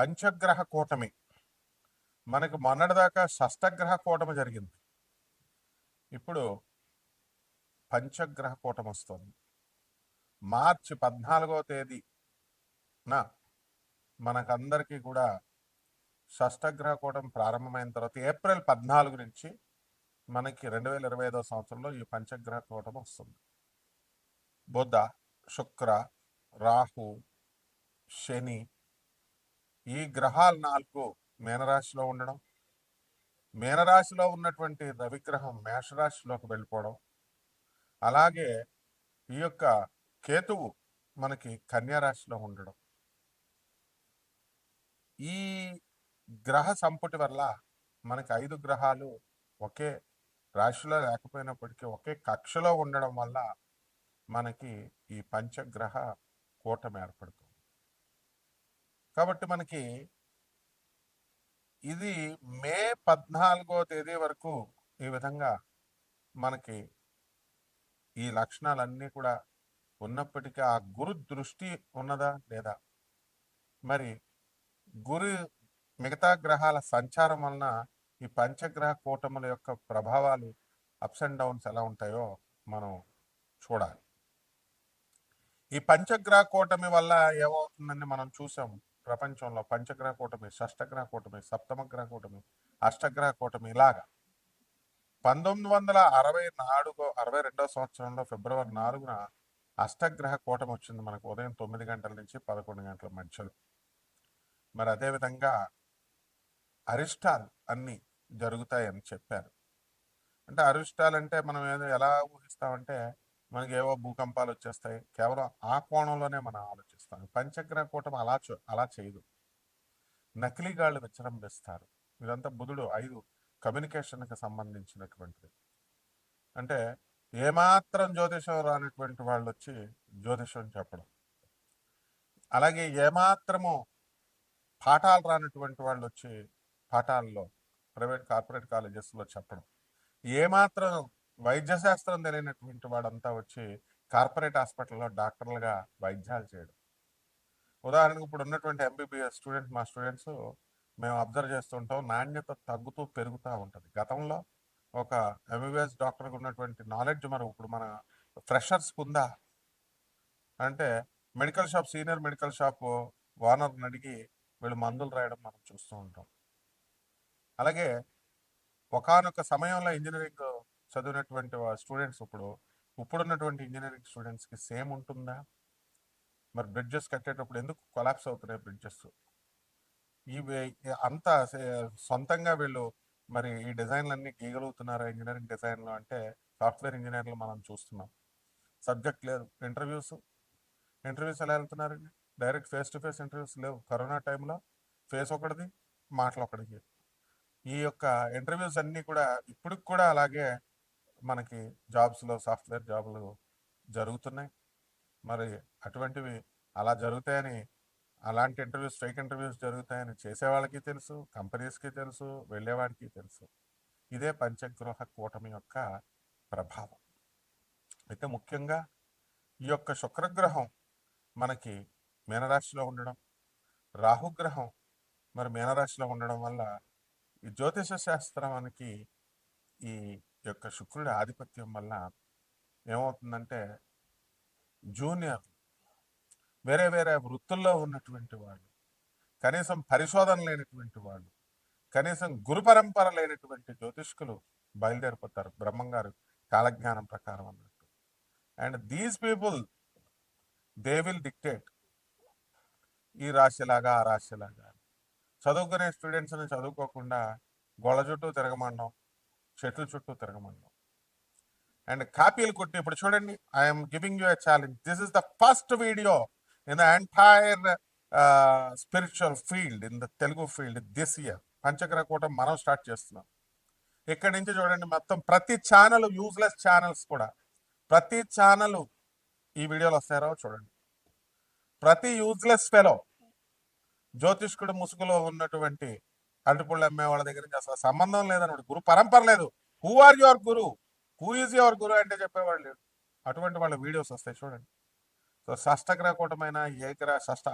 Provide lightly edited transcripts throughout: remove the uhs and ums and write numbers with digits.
పంచగ్రహ కూటమి. మనకు మొన్నటిదాకా షష్టగ్రహ కూటమి జరిగింది. ఇప్పుడు పంచగ్రహ కూటమి వస్తుంది. మార్చి 14వ తేదీన మనకందరికీ కూడా షష్టగ్రహ కూటమి ప్రారంభమైన తర్వాత ఏప్రిల్ 14 నుంచి మనకి 2025వ సంవత్సరంలో ఈ పంచగ్రహ కూటమి వస్తుంది. బుధ, శుక్ర, రాహు, శని ఈ గ్రహాలు 4 మీనరాశిలో ఉండడం, మీనరాశిలో ఉన్నటువంటి రవిగ్రహం మేషరాశిలోకి వెళ్ళిపోవడం, అలాగే ఈ యొక్క కేతువు మనకి కన్యారాశిలో ఉండడం, ఈ గ్రహ సంపుటి వల్ల మనకి 5 గ్రహాలు ఒకే రాశిలో లేకపోయినప్పటికీ ఒకే కక్షలో ఉండడం వల్ల మనకి ఈ పంచగ్రహ కూటమి ఏర్పడుతుంది. కాబట్టి మనకి ఇది మే 14వ తేదీ వరకు ఈ విధంగా మనకి ఈ లక్షణాలన్నీ కూడా ఉన్నప్పటికీ ఆ గురు దృష్టి ఉన్నదా లేదా, మరి గురు మిగతా గ్రహాల సంచారం వలన ఈ పంచగ్రహ కూటముల యొక్క ప్రభావాలు అప్స్ అండ్ డౌన్స్ ఎలా ఉంటాయో మనం చూడాలి. ఈ పంచగ్రహ కూటమి వల్ల ఏమవుతుందని మనం చూసాం. ప్రపంచంలో పంచగ్రహ కూటమి, షష్టగ్రహ కూటమి, సప్తమ గ్రహ కూటమి, అష్టగ్రహ కూటమి ఇలాగా 1962వ సంవత్సరంలో ఫిబ్రవరి 4న అష్టగ్రహ కూటమి వచ్చింది మనకు ఉదయం 9 గంటల నుంచి 11 గంటల మధ్యలో. మరి అదేవిధంగా అరిష్టాలు అన్నీ జరుగుతాయని చెప్పారు. అంటే అరిష్టాలు అంటే మనం ఎలా ఊహిస్తామంటే మనకి ఏవో భూకంపాలు వచ్చేస్తాయి, కేవలం ఆ కోణంలోనే మనం ఆలోచిస్తాం. పంచగ్రహ కూటమి అలా చేయదు. నకిలీగాళ్ళు విజృంభిస్తారు. ఇదంతా బుధుడు 5 కమ్యూనికేషన్కి సంబంధించినటువంటిది. అంటే ఏమాత్రం జ్యోతిషం రానటువంటి వాళ్ళు వచ్చి జ్యోతిషం చెప్పడం, అలాగే ఏమాత్రము పాఠాలు రానటువంటి వాళ్ళు వచ్చి పాఠాల్లో ప్రైవేట్ కార్పొరేట్ కాలేజెస్లో చెప్పడం, ఏమాత్రం వైద్య శాస్త్రం తెలియనటువంటి వాడంతా వచ్చి కార్పొరేట్ హాస్పిటల్లో డాక్టర్లుగా వైద్యాలు చేయడం. ఉదాహరణకు ఇప్పుడు ఉన్నటువంటి ఎంబీబీఎస్ స్టూడెంట్స్, మా స్టూడెంట్స్ మేము అబ్జర్వ్ చేస్తుంటాం, నాణ్యత తగ్గుతూ పెరుగుతూ ఉంటుంది. గతంలో ఒక ఎంబీబీఎస్ డాక్టర్కి ఉన్నటువంటి నాలెడ్జ్ మనం ఇప్పుడు మన ఫ్రెషర్స్కి ఉందా అంటే medical shop, senior medical shop ఓనర్ని అడిగి వీళ్ళు మందులు రాయడం మనం చూస్తూ ఉంటాం. అలాగే ఒకానొక సమయంలో ఇంజనీరింగ్ చదివినటువంటి స్టూడెంట్స్ ఇప్పుడున్నటువంటి ఇంజనీరింగ్ స్టూడెంట్స్కి సేమ్ ఉంటుందా? మరి బ్రిడ్జెస్ కట్టేటప్పుడు ఎందుకు కొలాప్స్ అవుతున్నాయి బ్రిడ్జెస్? ఇవి అంతా సొంతంగా వీళ్ళు మరి ఈ డిజైన్లన్నీ గీయగలుగుతున్నారా ఇంజనీరింగ్ డిజైన్లో అంటే సాఫ్ట్వేర్ ఇంజనీర్లు మనం చూస్తున్నాం. సబ్జెక్ట్ లేదు, ఇంటర్వ్యూస్ ఎలా వెళ్తున్నారండి? Direct face to face interviews లేవు. కరోనా టైంలో ఫేస్ ఒకటిది, మాటలు ఒకటిది. ఈ యొక్క ఇంటర్వ్యూస్ అన్నీ కూడా ఇప్పటికి కూడా అలాగే మనకి జాబ్స్లో సాఫ్ట్వేర్ జాబులు జరుగుతున్నాయి. మరి అటువంటివి అలా జరుగుతాయని, అలాంటి ఇంటర్వ్యూస్, ఫేక్ ఇంటర్వ్యూస్ జరుగుతాయని చేసేవాళ్ళకి తెలుసు, కంపెనీస్కి తెలుసు, వెళ్ళేవాడికి తెలుసు. ఇదే పంచగ్రహ కూటమి యొక్క ప్రభావం. అయితే ముఖ్యంగా ఈ యొక్క శుక్రగ్రహం మనకి మీనరాశిలో ఉండడం, రాహుగ్రహం మరి మీనరాశిలో ఉండడం వల్ల ఈ జ్యోతిష శాస్త్రానికి ఈ యొక్క శుక్రుడి ఆధిపత్యం వల్ల ఏమవుతుందంటే జూనియర్ వేరే వేరే వృత్తుల్లో ఉన్నటువంటి వాళ్ళు, కనీసం పరిశోధన లేనటువంటి వాళ్ళు, కనీసం గురు పరంపర లేనటువంటి జ్యోతిష్కులు బయలుదేరిపోతారు బ్రహ్మంగారు కాలజ్ఞానం ప్రకారం అన్నట్టు. And these people they will dictate ఈ రాశిలాగా ఆ రాశిలాగా. చదువుకునే స్టూడెంట్స్ని చదువుకోకుండా గోళ్ళ చుట్టూ తిరగమండం, చెట్ల చుట్టూ తిరగమండం అండ్ కాపీలు కొట్టి. ఇప్పుడు చూడండి, I'm giving you a challenge. This is the first video in the entire spiritual field, in the Telugu field this year. పంచగ్రహ కూటమి మనం స్టార్ట్ చేస్తున్నాం. ఇక్కడి నుంచి చూడండి, మొత్తం ప్రతి ఛానల్, యూజ్లెస్ ఛానల్స్ కూడా ప్రతి ఛానల్ ఈ వీడియోలు వస్తారో చూడండి. ప్రతి యూజ్లెస్ ఫెలో, జ్యోతిష్కుడు ముసుగులో ఉన్నటువంటి అరటిపళ్ళు అమ్మే వాళ్ళ దగ్గర నుంచి అసలు సంబంధం లేదన్నమాట. గురు పరంపర లేదు. Who are your guru, who is your guru అంటే చెప్పేవాళ్ళు లేడు. అటువంటి వాళ్ళ వీడియోస్ వస్తాయి చూడండి. సో షష్టగ్రహ కూటమైన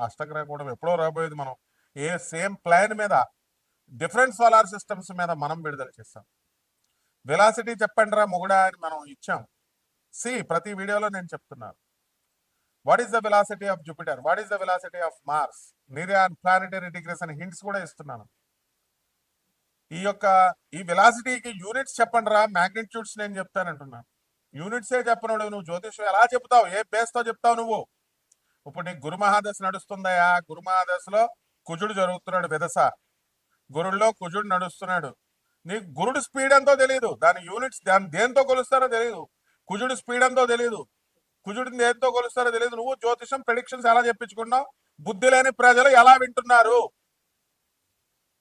అష్టగ్రహ కూటమి ఎప్పుడో రాబోయేది. మనం సేమ్ ప్లాన్ మీద డిఫరెంట్ సోలార్ సిస్టమ్స్ మీద మనం విడుదల చేస్తాం. వెలాసిటీ చెప్పండి రా మొగుడా అని మనం ఇచ్చాం. ప్రతి వీడియోలో నేను చెప్తున్నాను. What is the velocity of Jupiter, what is the velocity of Mars, నిరియాన్ ప్లానెటరీ డిగ్రీస్ అని హింట్స్ కూడా ఇస్తున్నాను. ఈ వెలాసిటీకి యూనిట్స్ చెప్పండి రా, మ్యాగ్నిట్యూడ్స్ నేను చెప్తానంటున్నాను. యూనిట్సే చెప్పను. నువ్వు జ్యోతిష్యం ఎలా చెప్తావు, ఏ బేస్తో చెప్తావు నువ్వు? ఇప్పుడు నీకు గురు మహాదశ నడుస్తుందయా, గురు మహాదశలో కుజుడు జరుగుతున్నాడు, విదస గురుల్లో కుజుడు నడుస్తున్నాడు. నీకు గురుడు స్పీడ్ ఎంతో తెలియదు, దాని యూనిట్స్ దాని దేంతో కొలుస్తారో తెలియదు. కుజుడు స్పీడ్ ఎంతో తెలియదు, కుజుడిని దేంతో కొలుస్తారో తెలియదు. నువ్వు జ్యోతిషం ప్రెడిక్షన్స్ ఎలా చెప్పించుకున్నావు? బుద్ధి లేని ప్రజలు ఎలా వింటున్నారు?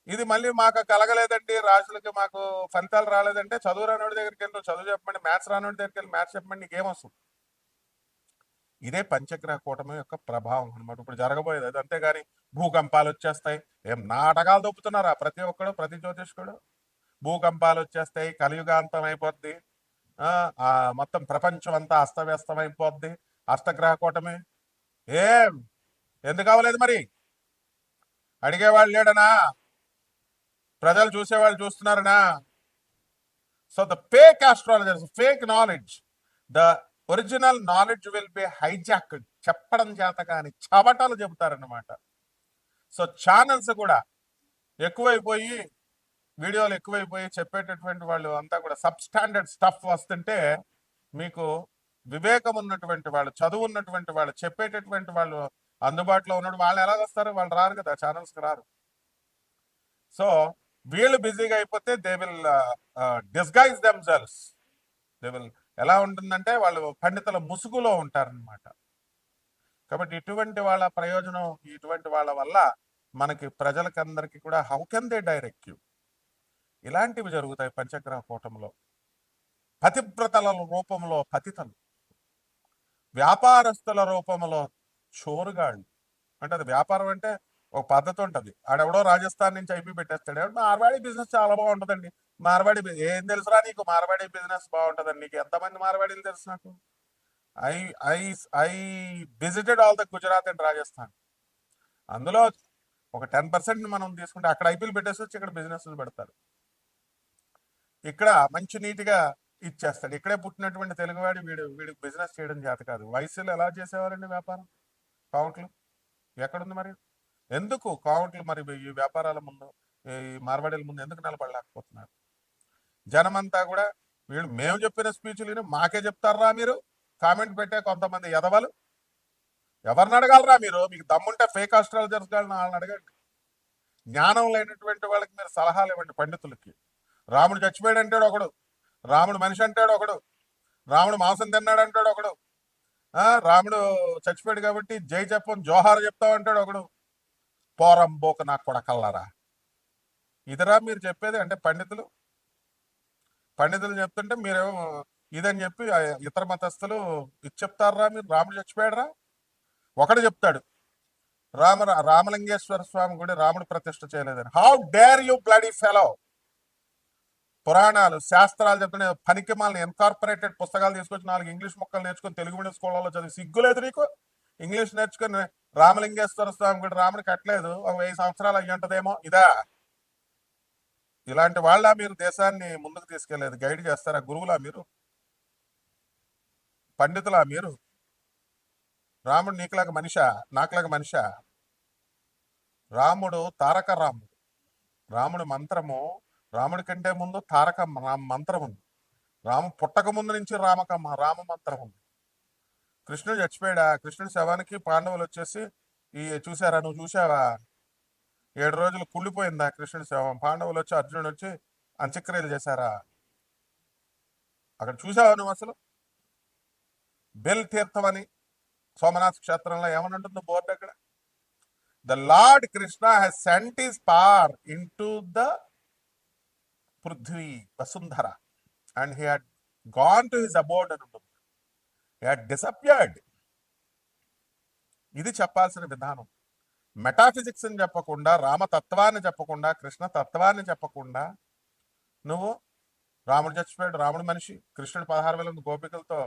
ఇది మళ్ళీ మాకు కలగలేదండి, రాజులకి మాకు ఫలితాలు రాలేదంటే చదువు రానోడి దగ్గరికి వెళ్ళి చదువు చెప్పండి, మ్యాథ్స్ రానోడి దగ్గరికి వెళ్ళి మ్యాథ్స్ చెప్పండి, నీకేమొస్తుంది? ఇదే పంచగ్రహ కూటమి యొక్క ప్రభావం అనమాట ఇప్పుడు జరగబోయేది. అది అంతేగాని భూకంపాలు వచ్చేస్తాయి, ఏం నాటకాలు దొప్పుతున్నారా ప్రతి ఒక్కడు, ప్రతి జ్యోతిష్కుడు? భూకంపాలు వచ్చేస్తాయి, కలియుగాంతం అయిపోద్ది, మొత్తం ప్రపంచం అంతా అస్తవ్యస్తం అయిపోద్ది, అష్టగ్రహ కూటమి. ఏం ఎందుకు అవ్వలేదు మరి? అడిగేవాళ్ళు లేడనా? ప్రజలు చూసేవాళ్ళు చూస్తున్నారనా? So the fake astrologers, fake knowledge, the original knowledge will be hijacked. చెప్పడం చేత కానీ చవటాలు చెబుతారన్నమాట. సో ఛానల్స్ కూడా ఎక్కువైపోయి, వీడియోలు ఎక్కువైపోయి చెప్పేటటువంటి వాళ్ళు అంతా కూడా సబ్ స్టాండర్డ్ స్టఫ్ వస్తుంటే, మీకు వివేకం ఉన్నటువంటి వాళ్ళు, చదువు ఉన్నటువంటి వాళ్ళు, చెప్పేటటువంటి వాళ్ళు అందుబాటులో ఉన్నప్పుడు వాళ్ళు ఎలా వస్తారు? వాళ్ళు రారు కదా, ఛానల్స్కి రారు. సో వీళ్ళు బిజీగా అయిపోతే they will disguise themselves. They will ఎలా ఉంటుందంటే వాళ్ళు పండితుల ముసుగులో ఉంటారనమాట. కాబట్టి ఇటువంటి వాళ్ళ ప్రయోజనం, ఇటువంటి వాళ్ళ వల్ల మనకి ప్రజలకందరికీ కూడా how can they direct you? ఇలాంటివి జరుగుతాయి పంచగ్రహ కూటంలో. పతివ్రతల రూపంలో పతితలు, వ్యాపారస్తుల రూపంలో చోరుగాళ్ళు. అంటే అది వ్యాపారం అంటే ఒక పద్ధతి ఉంటుంది. ఆడెవడో రాజస్థాన్ నుంచి ఐపీ పెట్టేస్తాడు, మార్వాడి బిజినెస్ చాలా బాగుంటుందండి, మార్వాడి ఏం తెలుసురా నీకు? మార్వాడి బిజినెస్ బాగుంటుందండి. నీకు ఎంతమంది మార్వాడీలు తెలుసు? నాకు I I I visited all the Gujarat and Rajasthan. అందులో ఒక 10% మనం తీసుకుంటే అక్కడ ఐపీలు పెట్టేసి వచ్చి ఇక్కడ బిజినెస్ పెడతారు. ఇక్కడ మంచి నీట్గా ఇచ్చేస్తాడు. ఇక్కడే పుట్టినటువంటి తెలుగువాడి వీడికి బిజినెస్ చేయడం చేత కాదు. వయసులో ఎలా చేసేవారండి వ్యాపారం? కౌంట్లు ఎక్కడుంది మరి? ఎందుకు కౌంట్లు మరి ఈ వ్యాపారాల ముందు, ఈ మార్వాడీల ముందు ఎందుకు నిలబడలేకపోతున్నారు? జనమంతా కూడా మేము చెప్పిన స్పీచ్లు మాకే చెప్తారా మీరు? కామెంట్ పెట్టే కొంతమంది ఎదవలు. ఎవరిని అడగాలరా మీరు? మీకు దమ్ముంటే ఫేక్ ఆస్ట్రాలజర్స్ వాళ్ళని అడగండి. జ్ఞానం లేనటువంటి వాళ్ళకి మీరు సలహాలు ఇవ్వండి. పండితులకి రాముడు చచ్చిపోయాడు అంటాడు ఒకడు, రాముడు మనిషి అంటాడు ఒకడు, రాముడు మాంసం తిన్నాడు అంటాడు ఒకడు, రాముడు చచ్చిపోయాడు కాబట్టి జై చెప్పని జోహార్ చెప్తావు అంటాడు ఒకడు. పోరంబోక నాకు కూడా కల్లారా, ఇదిరా మీరు చెప్పేది? అంటే పండితులు చెప్తుంటే మీరేమో ఇదని చెప్పి ఇతర మతస్థులు ఇది చెప్తారా మీరు? రాముడు చచ్చిపోయాడురా ఒకడు చెప్తాడు, రామలింగేశ్వర స్వామి గుడి రాముడు ప్రతిష్ఠ చేయలేదని. How dare you bloody fellow! పురాణాలు శాస్త్రాలు చెప్తున్న పనికి మాలని ఇన్కార్పొరేటెడ్ పుస్తకాలు తీసుకొచ్చి 4 ఇంగ్లీష్ మొక్కలు నేర్చుకుని తెలుగు మీడియం స్కూళ్ళలో చదివి సిగ్గులేదు నీకు? ఇంగ్లీష్ నేర్చుకుని రామలింగేశ్వర స్వామి గుడి రాముడు కట్టలేదు, ఒక 1000 సంవత్సరాలు అయ్యి ఉంటదేమో. ఇలాంటి వాళ్ళ మీరు దేశాన్ని ముందుకు తీసుకెళ్లేదు? గైడ్ చేస్తారా? గురువులా మీరు? పండితులా మీరు? రాముడు నీకులాగా మనిషా, నాకులాగా మనిషా? రాముడు తారక రాముడు. రాముడు మంత్రము, రాముడి కంటే ముందు తారక మంత్రం ఉంది. రాము పుట్టక ముందు నుంచి రామ మంత్రం ఉంది. కృష్ణుడు చచ్చిపోయాడా? కృష్ణుడి శవానికి పాండవులు వచ్చేసి చూసారా, నువ్వు చూసావా? 7 రోజులు కుళ్ళిపోయిందా కృష్ణుడి శవం? పాండవులు వచ్చి, అర్జునుడు వచ్చి అంత్యక్రియలు చేశారా? అక్కడ చూసావా నువ్వు? అసలు బెల్ తీర్థం అని సోమనాథ్ క్షేత్రంలో ఏమనంటుందో బోర్డు అక్కడ, the lord Krishna has sent his power into the Prithvi Vasundhara and he had gone to his అబోర్డ్ అని ఉంటుంది. He had disappeared. ఇది చెప్పాల్సిన విధానం. మెటాఫిజిక్స్ అని చెప్పకుండా, రామతత్వాన్ని చెప్పకుండా, కృష్ణ తత్వాన్ని చెప్పకుండా నువ్వు రాముడు చచ్చిపోయాడు, రాముడు మనిషి, కృష్ణుడు 16,000 గోపికలతో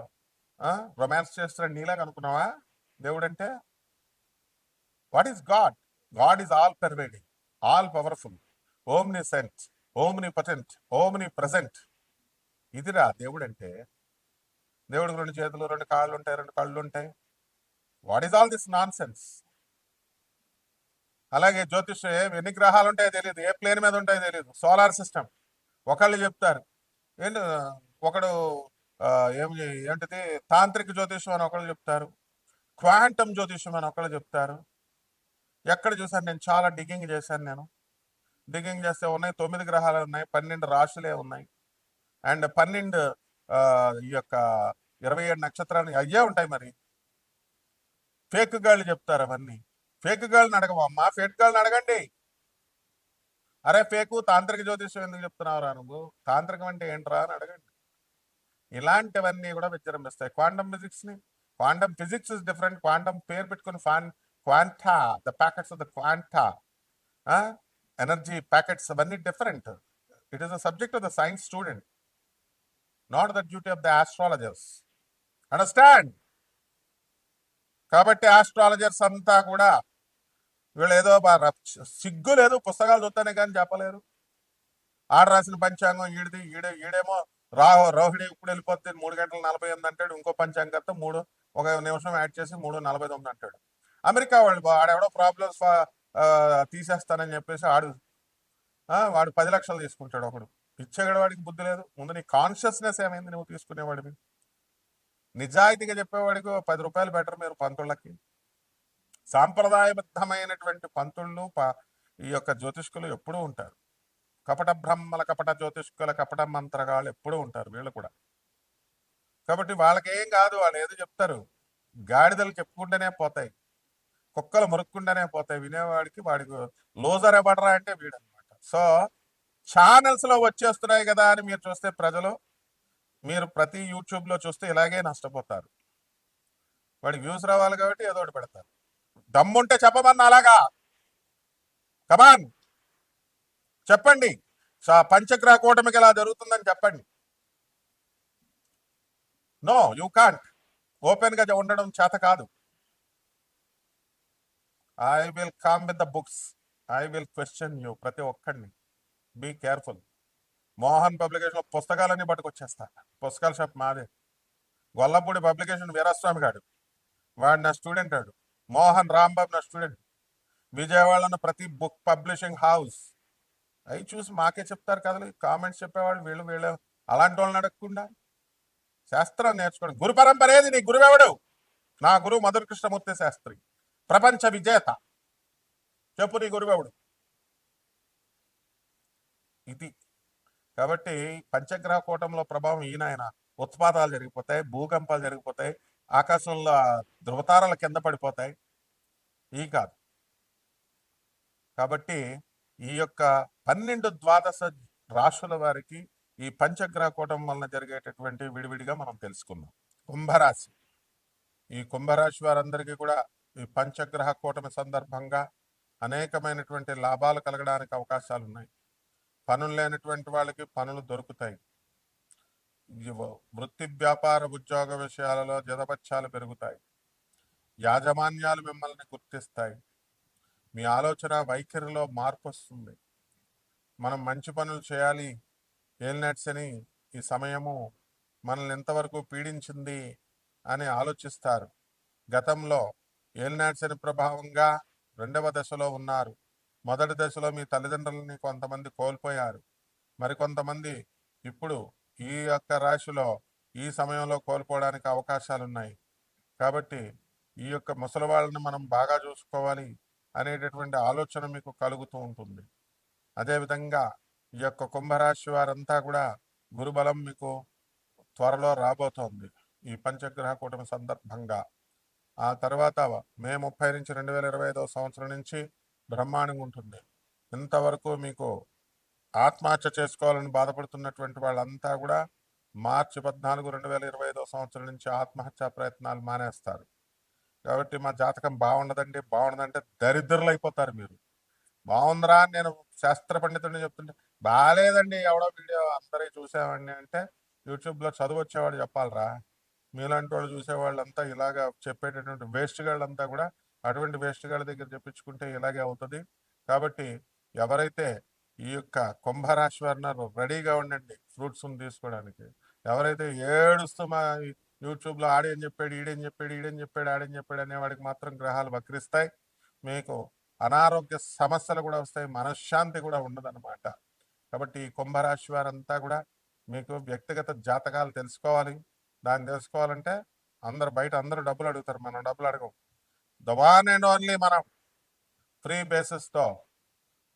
రొమాన్స్ చేస్తున్నాడు నీలాగా అనుకున్నావా దేవుడంటే? What is God? God is all pervading, all powerful, omniscient, omnipotent, omnipresent. ఇదిరా దేవుడు అంటే. దేవుడికి 2 చేతులు, 2 కాళ్ళు ఉంటాయి, 2 కళ్ళు ఉంటాయి. What is all this non sense? అలాగే జ్యోతిష్యం ఎన్ని గ్రహాలు ఉంటాయో తెలియదు, ఏ ప్లేన్ మీద ఉంటాయో తెలియదు. సోలార్ సిస్టమ్ ఒకళ్ళు చెప్తారు ఏంటి, ఒకడు ఏంటిది తాంత్రిక జ్యోతిష్యం అని ఒకళ్ళు చెప్తారు, క్వాంటమ్ జ్యోతిష్యం అని ఒకళ్ళు చెప్తారు. ఎక్కడ చూసాను నేను, చాలా డిగ్గింగ్ చేశాను నేను. డిగ్గింగ్ చేస్తే ఉన్నాయి 9 గ్రహాలు ఉన్నాయి, 12 రాశులే ఉన్నాయి, అండ్ 12 ఈ యొక్క 27 నక్షత్రాలు అయ్యే ఉంటాయి. మరి ఫేక్ గాళ్ళు చెప్తారు అవన్నీ. ఫేక్ గాళ్ళని అడగమమ్మా, ఫేక్ గాళ్ళని అడగండి. అరే ఫేకు తాంత్రిక జ్యోతిష్యం ఎందుకు చెప్తున్నావురా నువ్వు, తాంత్రికం అంటే ఏంట్రా అని అడగండి. ఇలాంటివన్నీ కూడా విజృంభిస్తాయి. Quantum physics is different. Quantum పేరు పెట్టుకుని quanta, the packets of the quanta, energy packets, అవన్నీ different. It is the subject of the science student, not the duty of the astrologers. Understand? కాబట్టి ఆస్ట్రాలజర్స్ అంతా కూడా వీళ్ళు ఏదో సిగ్గు లేదు, పుస్తకాలు చూస్తానే కానీ చెప్పలేరు. ఆడ రాసిన పంచాంగం ఈడేమో రోహిణి ఇప్పుడు వెళ్ళిపోతే 3 గంటల 48 అంటాడు, ఇంకో పంచాంగంతో 1 నిమిషం యాడ్ చేసి 3:49 అంటాడు. అమెరికా వాళ్ళు ఆడెవడో ప్రాబ్లమ్స్ తీసేస్తానని చెప్పేసి వాడు 10 లక్షలు తీసుకుంటాడు. ఒకడు ఇచ్చేగడ, వాడికి బుద్ధి లేదు. ముందు నీ కాన్షియస్నెస్ ఏమైంది నువ్వు తీసుకునేవాడివి? నిజాయితీగా చెప్పేవాడికి 10 రూపాయలు బెటర్ మీరు పంతుళ్ళకి. సాంప్రదాయబద్ధమైనటువంటి పంతుళ్ళు ఈ యొక్క జ్యోతిష్కులు ఎప్పుడూ ఉంటారు. కపట బ్రహ్మల, కపట జ్యోతిష్కుల, కపట మంత్రగాళ్ళు ఎప్పుడూ ఉంటారు వీళ్ళు కూడా. కాబట్టి వాళ్ళకేం కాదు, వాళ్ళు ఏదో చెప్తారు. గాడిదలు చెప్పుకుంటేనే పోతాయి, కుక్కలు మురుక్కుంటేనే పోతాయి. వినేవాడికి వాడికి లోజర్ ఎవడరా అంటే వీడనమాట. సో ఛానల్స్ లో వచ్చేస్తున్నాయి కదా అని మీరు చూస్తే ప్రజలు, మీరు ప్రతి యూట్యూబ్ లో చూస్తే ఇలాగే నష్టపోతారు. వాడికి వ్యూస్ రావాలి కాబట్టి ఏదో ఒకటి పెడతారు. దమ్ముంటే చెప్పమన్నా అలాగా, కమాన్ చెప్పండి. పంచగ్రహ కూటమికి ఎలా జరుగుతుందని చెప్పండి. No, you can't. ఓపెన్ గా ఉండడం చేత కాదు. I will come with the books, I will question you, ప్రతి ఒక్కడిని. Be careful. మోహన్ పబ్లికేషన్ పుస్తకాలన్నీ పట్టుకొచ్చేస్తా. పుస్తకాల షాప్ మాదే. గొల్లపూడి పబ్లికేషన్ వీరాస్వామి గాడు, వాడు నా స్టూడెంట్. వాడు మోహన్ రాంబాబు నా స్టూడెంట్. విజయవాడలో ప్రతి బుక్ పబ్లిషింగ్ హౌస్ అవి చూసి మాకే చెప్తారు కదలు. కామెంట్స్ చెప్పేవాళ్ళు వీళ్ళు అలాంటి వాళ్ళని అడగకుండా శాస్త్రం నేర్చుకోండి. గురు పరంపర ఏది? నీ గురువెవడు? నా గురువు మధుర కృష్ణమూర్తి శాస్త్రి, ప్రపంచ విజేత. చెప్పు నీ గురువెవడు? ఇది. కాబట్టి పంచగ్రహ కూటంలో ప్రభావం ఈయన ఉత్పాతాలు జరిగిపోతాయి, భూకంపాలు జరిగిపోతాయి, ఆకాశంలో ధృవతారాల కింద పడిపోతాయి. ఈ కాదు. కాబట్టి ఈ యొక్క 12 ద్వాదశ రాశుల వారికి ఈ పంచగ్రహ కూటం వలన జరిగేటటువంటి విడివిడిగా మనం తెలుసుకుందాం. కుంభరాశి. ఈ కుంభరాశి వారందరికీ కూడా ఈ పంచగ్రహ కూటమి సందర్భంగా అనేకమైనటువంటి లాభాలు కలగడానికి అవకాశాలు ఉన్నాయి. పనులు లేనటువంటి వాళ్ళకి పనులు దొరుకుతాయి. వృత్తి వ్యాపార ఉద్యోగ విషయాలలో జదపత్యాలు పెరుగుతాయి. యాజమాన్యాలు మిమ్మల్ని గుర్తిస్తాయి. మీ ఆలోచన వైఖరిలో మార్పు వస్తుంది. మనం మంచి పనులు చేయాలి. ఏలినట్స్ అని ఈ సమయము మనల్ని ఎంతవరకు పీడించింది అని ఆలోచిస్తారు. గతంలో ఏలినట్స్ అని ప్రభావంగా 2వ దశలో ఉన్నారు. మొదటి దశలో మీ తల్లిదండ్రులని కొంతమంది కోల్పోయారు. మరికొంతమంది ఇప్పుడు ఈ యొక్క రాశిలో ఈ సమయంలో కోల్పోవడానికి అవకాశాలు ఉన్నాయి. కాబట్టి ఈ యొక్క ముసలి వాళ్ళని మనం బాగా చూసుకోవాలి అనేటటువంటి ఆలోచన మీకు కలుగుతూ ఉంటుంది. అదేవిధంగా ఈ యొక్క కుంభరాశి వారంతా కూడా గురుబలం మీకు త్వరలో రాబోతోంది ఈ పంచగ్రహ కూటమి సందర్భంగా. ఆ తర్వాత మే 30 నుంచి 2025వ సంవత్సరం నుంచి బ్రహ్మాండంగా ఉంటుంది. ఇంతవరకు మీకు ఆత్మహత్య చేసుకోవాలని బాధపడుతున్నటువంటి వాళ్ళంతా కూడా మార్చి 14, 2025వ సంవత్సరం నుంచి ఆత్మహత్యా ప్రయత్నాలు మానేస్తారు. కాబట్టి మా జాతకం బాగుండదండి, బాగుండదంటే దరిద్రులు అయిపోతారు మీరు. బాగుందిరా అని నేను శాస్త్ర పండితుడిని చెప్తుంటే, బాగాలేదండి ఎవడో వీడియో అందరూ చూసామండి అంటే యూట్యూబ్లో చదువు వచ్చేవాడు చెప్పాలరా. మీలాంటి వాళ్ళు చూసేవాళ్ళంతా ఇలాగా చెప్పేటటువంటి వేస్ట్ గాళ్ళంతా కూడా అటువంటి వేస్ట్ గాళ్ళ దగ్గర చెప్పించుకుంటే ఇలాగే అవుతుంది. కాబట్టి ఎవరైతే ఈ యొక్క కుంభరాశి వారు ఉన్నారో రెడీగా ఉండండి ఫ్రూట్స్ని తీసుకోవడానికి. ఎవరైతే ఏడుస్తూ మా యూట్యూబ్లో ఆడేం చెప్పాడు, ఈడేం చెప్పాడు, ఈడేం చెప్పాడు, ఆడేం చెప్పాడు అనేవాడికి మాత్రం గ్రహాలు వక్రిస్తాయి. మీకు అనారోగ్య సమస్యలు కూడా వస్తాయి, మనశ్శాంతి కూడా ఉండదన్నమాట. కాబట్టి ఈ కుంభరాశి వారంతా కూడా మీకు వ్యక్తిగత జాతకాలు తెలుసుకోవాలి. దాన్ని తెలుసుకోవాలంటే అందరూ డబ్బులు అడుగుతారు, మనం డబ్బులు అడగం. ద వన్ అండ్ ఓన్లీ మనం ఫ్రీ బేసిస్తో,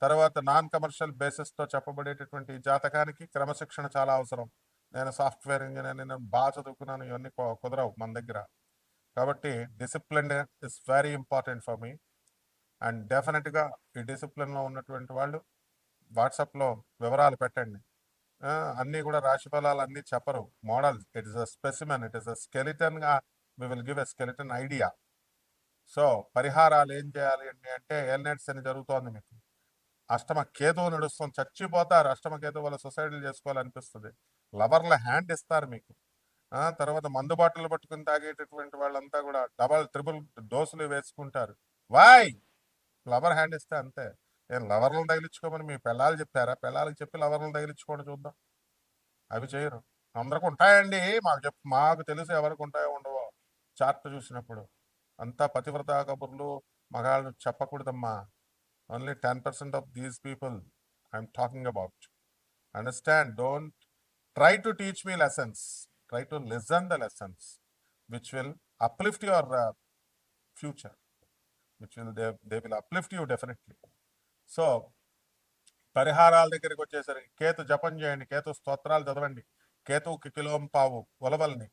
తర్వాత నాన్ కమర్షియల్ బేసిస్తో చెప్పబడేటటువంటి ఈ జాతకానికి క్రమశిక్షణ చాలా అవసరం. నేను సాఫ్ట్వేర్ ఇంజనీర్, నేను బాగా చదువుకున్నాను, ఇవన్నీ కుదరవు మన దగ్గర. కాబట్టి discipline is very important for me. And డెఫినెట్గా ఈ డిసిప్లిన్లో ఉన్నటువంటి వాళ్ళు వాట్సాప్లో వివరాలు పెట్టండి. అన్నీ కూడా రాశి ఫలాలు అన్నీ చెప్పరు, model. It is a specimen, it is a స్కెలిటన్గా we will give a skeleton idea. So పరిహారాలు ఏం చేయాలి అంటే ఎల్నెట్స్ అని జరుగుతోంది, మీకు అష్టమ కేతువు నడుస్తుంది, చచ్చిపోతారు. అష్టమ కేతువు వల్ల సొసైటీలు చేసుకోవాలనిపిస్తుంది. లవర్ల హ్యాండ్ ఇస్తారు మీకు. తర్వాత మందు బాటలు పట్టుకుని తాగేటటువంటి వాళ్ళంతా కూడా డబల్ ట్రిపుల్ డోసులు వేసుకుంటారు. వాయ్ లవర్ హ్యాండ్ ఇస్తే అంతే. నేను లవర్లను తగిలించుకోమని మీ పిల్లలు చెప్పారా? పిల్లలకి చెప్పి లవర్లను తగిలించుకోండి చూద్దాం. అవి చేయరు. అందరికి ఉంటాయండి, మాకు తెలుసు ఎవరికి ఉంటాయో ఉండవో చార్ట్ చూసినప్పుడు. అంతా పతివ్రత కబుర్లు మగాళ్ళు చెప్పకూడదమ్మా. Only 10% of these people I'm talking about. Understand? Don't try to teach me lessons. Try to listen the lessons which will uplift your future, they will uplift you definitely. So పరిహారాల దగ్గరికి వచ్చేసరికి కేతు జపం చేయండి, కేతు స్తోత్రాలు చదవండి. కేతువుకి కిలోంపావు ఉలవల్ని,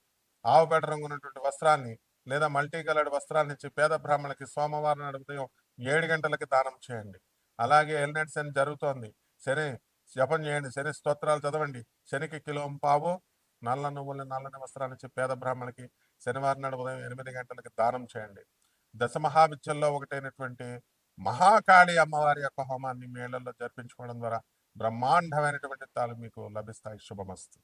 ఆవు పేడ రంగు ఉన్నటువంటి వస్త్రాన్ని లేదా మల్టీ కలర్డ్ వస్త్రాన్ని ఇచ్చి పేద బ్రాహ్మణులకి సోమవారం నాడు ఉదయం 7 గంటలకి దానం చేయండి. అలాగే ఎల్నెట్ శని జరుగుతోంది, శని జపం చేయండి, శని స్తోత్రాలు చదవండి. శనికి కిలోంపావు నల్ల నువ్వుల్ని, నల్లని వస్త్రాన్ని ఇచ్చి పేద బ్రాహ్మణులకి శనివారం నాడు ఉదయం 8 గంటలకి దానం చేయండి. దశమహావిద్యల్లో ఒకటైనటువంటి మహాకాళి అమ్మవారి యొక్క హోమాన్ని మీ ఇళ్లలో జరిపించుకోవడం ద్వారా బ్రహ్మాండమైనటువంటి తాలు మీకు లభిస్తాయి. శుభమస్తు.